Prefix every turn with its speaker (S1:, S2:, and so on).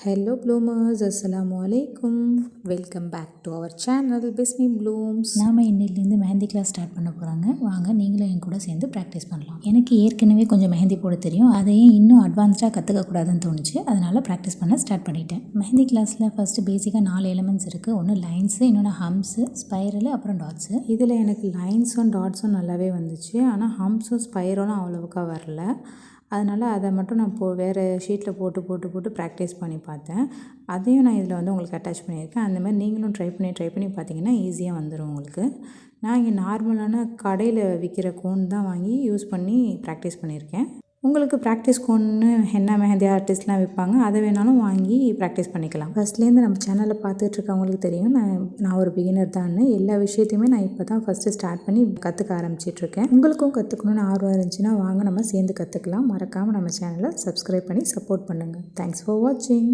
S1: Hello bloomers, Assalamu alaikum. Welcome back to our channel Bismi Blooms.
S2: நாம் இன்னிலேருந்து mehndi class start பண்ண போகிறாங்க. வாங்க நீங்களும் என் கூட சேர்ந்து ப்ராக்டிஸ் பண்ணலாம். எனக்கு ஏற்கனவே கொஞ்சம் மெஹந்தி போட தெரியும், அதையும் இன்னும் அட்வான்ஸ்டாக கற்றுக்கக்கூடாதுன்னு தோணுச்சு. அதனால் ப்ராக்டிஸ் பண்ண ஸ்டார்ட் பண்ணிட்டேன். மெஹந்தி கிளாஸில் ஃபஸ்ட்டு பேசிக்காக 4 எலிமெண்ட்ஸ் இருக்குது. ஒன்று லைன்ஸு, இன்னொன்று ஹம்ஸு, ஸ்பைரலு, அப்புறம் டாட்ஸு.
S1: இதில் எனக்கு லைன்ஸும் டாட்ஸும் நல்லாவே வந்துச்சு, ஆனால் ஹம்ஸும் ஸ்பைரலும் அவ்வளோவுக்கா வரல. அதனால் அதை மட்டும் நான் வேறு ஷீட்டில் போட்டு ப்ராக்டிஸ் பண்ணி பார்த்தேன். அதையும் நான் இதில் வந்து உங்களுக்கு அட்டாச் பண்ணியிருக்கேன். அந்தமாதிரி நீங்களும் ட்ரை பண்ணி பார்த்தீங்கன்னா ஈஸியாக வந்துடும் உங்களுக்கு. நான் இங்கே நார்மலான கடையில் விற்கிற கோன் தான் வாங்கி யூஸ் பண்ணி ப்ராக்டிஸ் பண்ணியிருக்கேன். உங்களுக்கு ப்ராக்டிஸ் கோன்னு ஹென்னா மெஹந்தி ஆர்டிஸ்ட்லாம் விற்பாங்க, அதை வேணாலும் வாங்கி ப்ராக்டிஸ் பண்ணிக்கலாம். ஃபஸ்ட்லேருந்து நம்ம சேனலில் பார்த்துட்ருக்கவங்களுக்கு தெரியும் நான் ஒரு பிகினர் தான். எல்லா விஷயத்தையுமே நான் இப்போ தான் ஃபஸ்ட்டு ஸ்டார்ட் பண்ணி கற்றுக்க ஆரம்பிச்சிட்ருக்கேன். உங்களுக்கும் கற்றுக்கணுன்னு ஆர்வம் இருந்துச்சுன்னா வாங்க நம்ம சேர்ந்து கற்றுக்கலாம். மறக்காமல் நம்ம சேனலை சப்ஸ்கிரைப் பண்ணி சப்போர்ட் பண்ணுங்கள். தேங்க்ஸ் ஃபார் வாட்சிங்.